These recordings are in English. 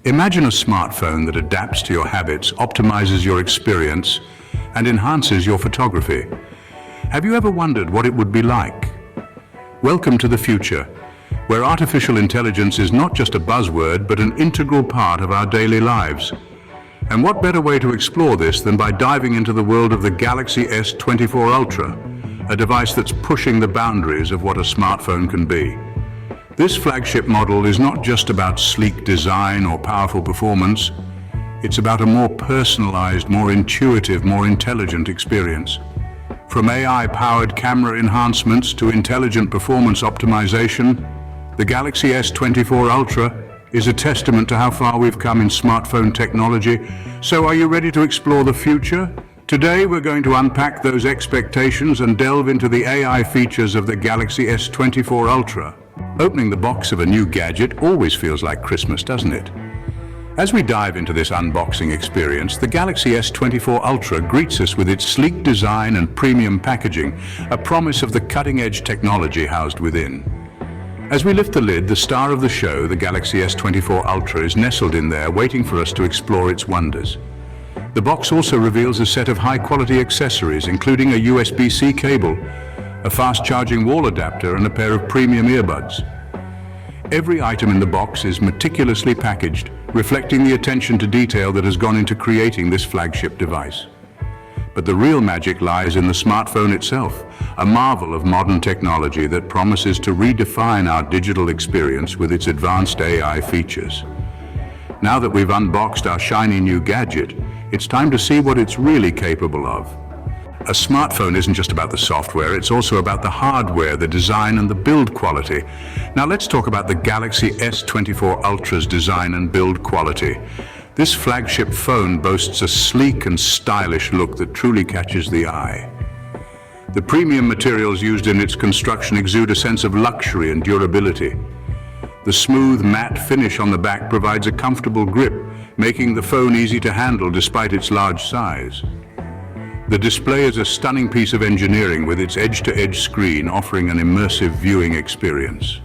Imagine a smartphone that adapts to your habits, optimizes your experience, and enhances your photography. Have you ever wondered what it would be like? Welcome to the future, where artificial intelligence is not just a buzzword, but an integral part of our daily lives. And what better way to explore this than by diving into the world of the Galaxy S24 Ultra, a device that's pushing the boundaries of what a smartphone can be. This flagship model is not just about sleek design or powerful performance. It's about a more personalized, more intuitive, more intelligent experience. From AI-powered camera enhancements to intelligent performance optimization, the Galaxy S24 Ultra is a testament to how far we've come in smartphone technology. So are you ready to explore the future? Today we're going to unpack those expectations and delve into the AI features of the Galaxy S24 Ultra. Opening the box of a new gadget always feels like Christmas, doesn't it? As we dive into this unboxing experience, the Galaxy S24 Ultra greets us with its sleek design and premium packaging, a promise of the cutting-edge technology housed within. As we lift the lid, the star of the show, the Galaxy S24 Ultra, is nestled in there, waiting for us to explore its wonders. The box also reveals a set of high-quality accessories, including a USB-C cable, a fast-charging wall adapter, and a pair of premium earbuds. Every item in the box is meticulously packaged, reflecting the attention to detail that has gone into creating this flagship device. But the real magic lies in the smartphone itself, a marvel of modern technology that promises to redefine our digital experience with its advanced AI features. Now that we've unboxed our shiny new gadget, it's time to see what it's really capable of. A smartphone isn't just about the software, it's also about the hardware, the design, and the build quality. Now let's talk about the Galaxy S24 Ultra's design and build quality. This flagship phone boasts a sleek and stylish look that truly catches the eye. The premium materials used in its construction exude a sense of luxury and durability. The smooth, matte finish on the back provides a comfortable grip, making the phone easy to handle despite its large size. The display is a stunning piece of engineering with its edge-to-edge screen offering an immersive viewing experience.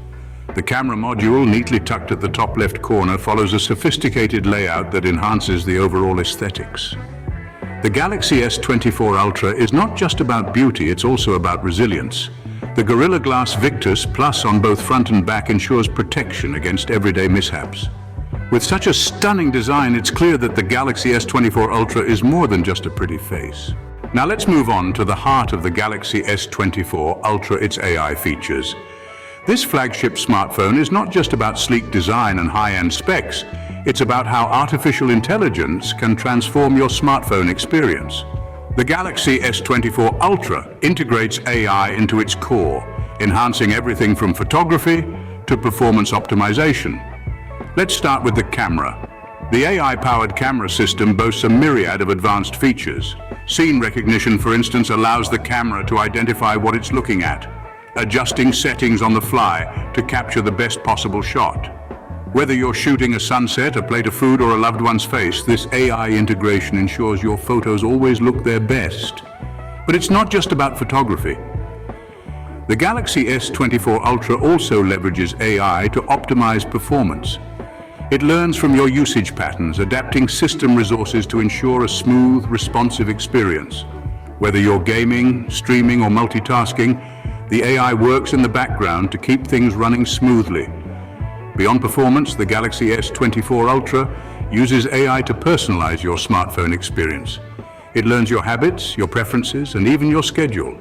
The camera module, neatly tucked at the top left corner, follows a sophisticated layout that enhances the overall aesthetics. The Galaxy S24 Ultra is not just about beauty, it's also about resilience. The Gorilla Glass Victus Plus on both front and back ensures protection against everyday mishaps. With such a stunning design, it's clear that the Galaxy S24 Ultra is more than just a pretty face. Now let's move on to the heart of the Galaxy S24 Ultra, its AI features. This flagship smartphone is not just about sleek design and high-end specs, it's about how artificial intelligence can transform your smartphone experience. The Galaxy S24 Ultra integrates AI into its core, enhancing everything from photography to performance optimization. Let's start with the camera. The AI-powered camera system boasts a myriad of advanced features. Scene recognition, for instance, allows the camera to identify what it's looking at, adjusting settings on the fly to capture the best possible shot. Whether you're shooting a sunset, a plate of food, or a loved one's face, this AI integration ensures your photos always look their best. But it's not just about photography. The Galaxy S24 Ultra also leverages AI to optimize performance. It learns from your usage patterns, adapting system resources to ensure a smooth, responsive experience. Whether you're gaming, streaming, or multitasking, the AI works in the background to keep things running smoothly. Beyond performance, the Galaxy S24 Ultra uses AI to personalize your smartphone experience. It learns your habits, your preferences, and even your schedule.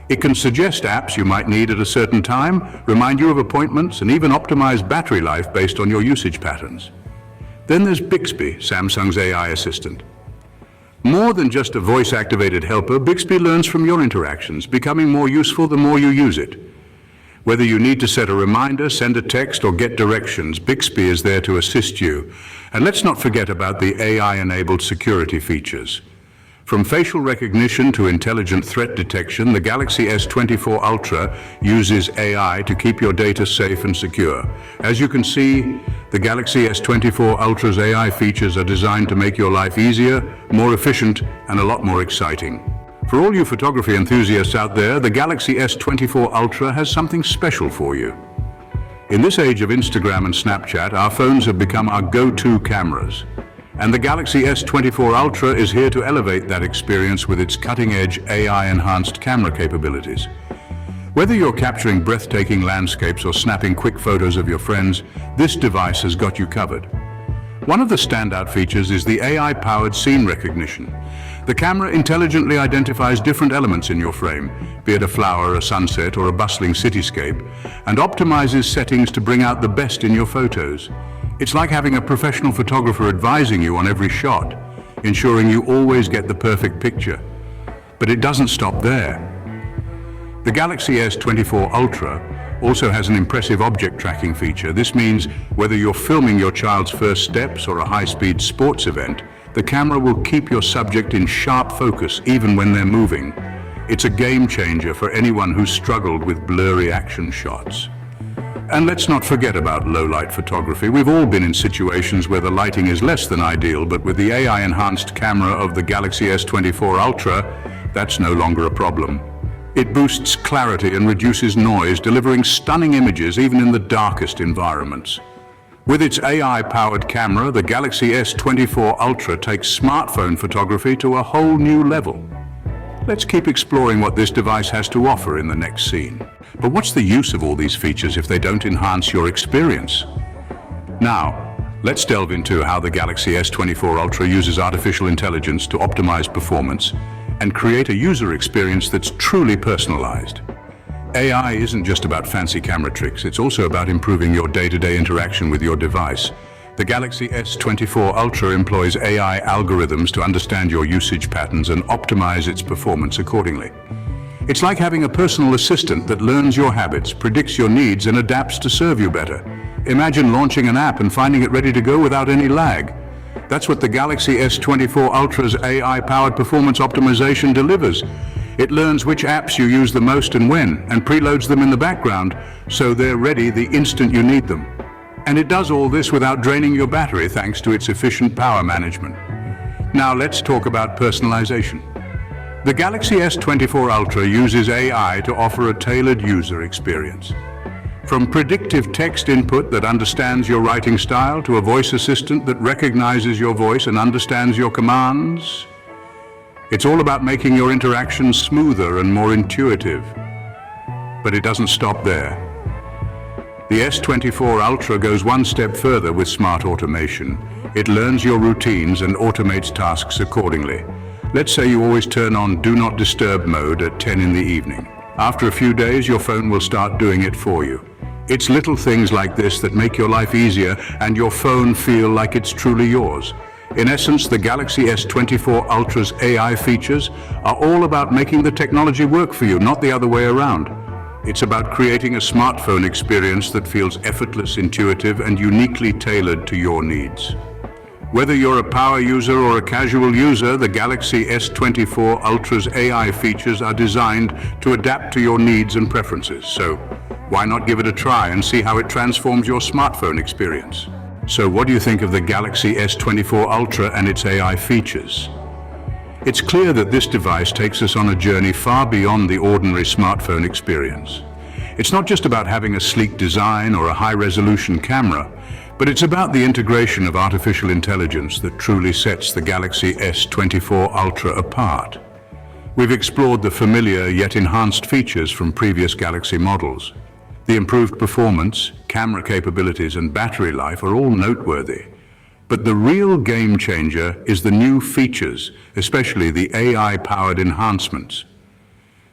It can suggest apps you might need at a certain time, remind you of appointments, and even optimize battery life based on your usage patterns. Then there's Bixby, Samsung's AI assistant. More than just a voice-activated helper, Bixby learns from your interactions, becoming more useful the more you use it. Whether you need to set a reminder, send a text, or get directions, Bixby is there to assist you. And let's not forget about the AI-enabled security features. From facial recognition to intelligent threat detection, the Galaxy S24 Ultra uses AI to keep your data safe and secure. As you can see, the Galaxy S24 Ultra's AI features are designed to make your life easier, more efficient, and a lot more exciting. For all you photography enthusiasts out there, the Galaxy S24 Ultra has something special for you. In this age of Instagram and Snapchat, our phones have become our go-to cameras. And the Galaxy S24 Ultra is here to elevate that experience with its cutting-edge AI-enhanced camera capabilities. Whether you're capturing breathtaking landscapes or snapping quick photos of your friends, this device has got you covered. One of the standout features is the AI-powered scene recognition. The camera intelligently identifies different elements in your frame, be it a flower, a sunset, or a bustling cityscape, and optimizes settings to bring out the best in your photos. It's like having a professional photographer advising you on every shot, ensuring you always get the perfect picture. But it doesn't stop there. The Galaxy S24 Ultra also has an impressive object tracking feature. This means whether you're filming your child's first steps or a high-speed sports event, the camera will keep your subject in sharp focus even when they're moving. It's a game changer for anyone who's struggled with blurry action shots. And let's not forget about low-light photography. We've all been in situations where the lighting is less than ideal, but with the AI-enhanced camera of the Galaxy S24 Ultra, that's no longer a problem. It boosts clarity and reduces noise, delivering stunning images even in the darkest environments. With its AI-powered camera, the Galaxy S24 Ultra takes smartphone photography to a whole new level. Let's keep exploring what this device has to offer in the next scene. But what's the use of all these features if they don't enhance your experience? Now, let's delve into how the Galaxy S24 Ultra uses artificial intelligence to optimize performance and create a user experience that's truly personalized. AI isn't just about fancy camera tricks, it's also about improving your day-to-day interaction with your device. The Galaxy S24 Ultra employs AI algorithms to understand your usage patterns and optimize its performance accordingly. It's like having a personal assistant that learns your habits, predicts your needs, and adapts to serve you better. Imagine launching an app and finding it ready to go without any lag. That's what the Galaxy S24 Ultra's AI-powered performance optimization delivers. It learns which apps you use the most and when, and preloads them in the background, so they're ready the instant you need them. And it does all this without draining your battery thanks to its efficient power management. Now let's talk about personalization. The Galaxy S24 Ultra uses AI to offer a tailored user experience. From predictive text input that understands your writing style to a voice assistant that recognizes your voice and understands your commands, it's all about making your interactions smoother and more intuitive. But it doesn't stop there. The S24 Ultra goes one step further with smart automation. It learns your routines and automates tasks accordingly. Let's say you always turn on Do Not Disturb mode at 10 in the evening. After a few days, your phone will start doing it for you. It's little things like this that make your life easier and your phone feel like it's truly yours. In essence, the Galaxy S24 Ultra's AI features are all about making the technology work for you, not the other way around. It's about creating a smartphone experience that feels effortless, intuitive, and uniquely tailored to your needs. Whether you're a power user or a casual user, the Galaxy S24 Ultra's AI features are designed to adapt to your needs and preferences. So, why not give it a try and see how it transforms your smartphone experience? So what do you think of the Galaxy S24 Ultra and its AI features? It's clear that this device takes us on a journey far beyond the ordinary smartphone experience. It's not just about having a sleek design or a high-resolution camera, but it's about the integration of artificial intelligence that truly sets the Galaxy S24 Ultra apart. We've explored the familiar yet enhanced features from previous Galaxy models. The improved performance, camera capabilities, and battery life are all noteworthy. But the real game changer is the new features, especially the AI-powered enhancements.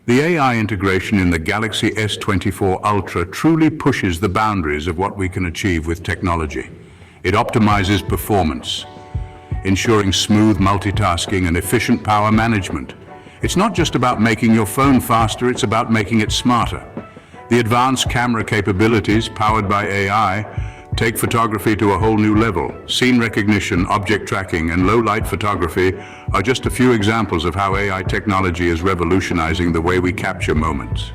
The AI integration in the Galaxy S24 Ultra truly pushes the boundaries of what we can achieve with technology. It optimizes performance, ensuring smooth multitasking and efficient power management. It's not just about making your phone faster, it's about making it smarter. The advanced camera capabilities, powered by AI, take photography to a whole new level. Scene recognition, object tracking, and low-light photography are just a few examples of how AI technology is revolutionizing the way we capture moments.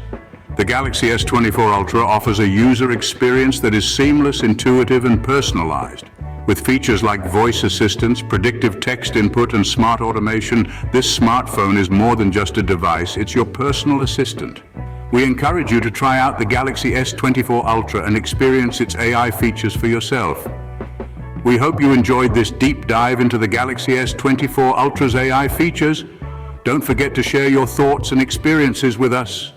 The Galaxy S24 Ultra offers a user experience that is seamless, intuitive, and personalized. With features like voice assistance, predictive text input, and smart automation, this smartphone is more than just a device, it's your personal assistant. We encourage you to try out the Galaxy S24 Ultra and experience its AI features for yourself. We hope you enjoyed this deep dive into the Galaxy S24 Ultra's AI features. Don't forget to share your thoughts and experiences with us.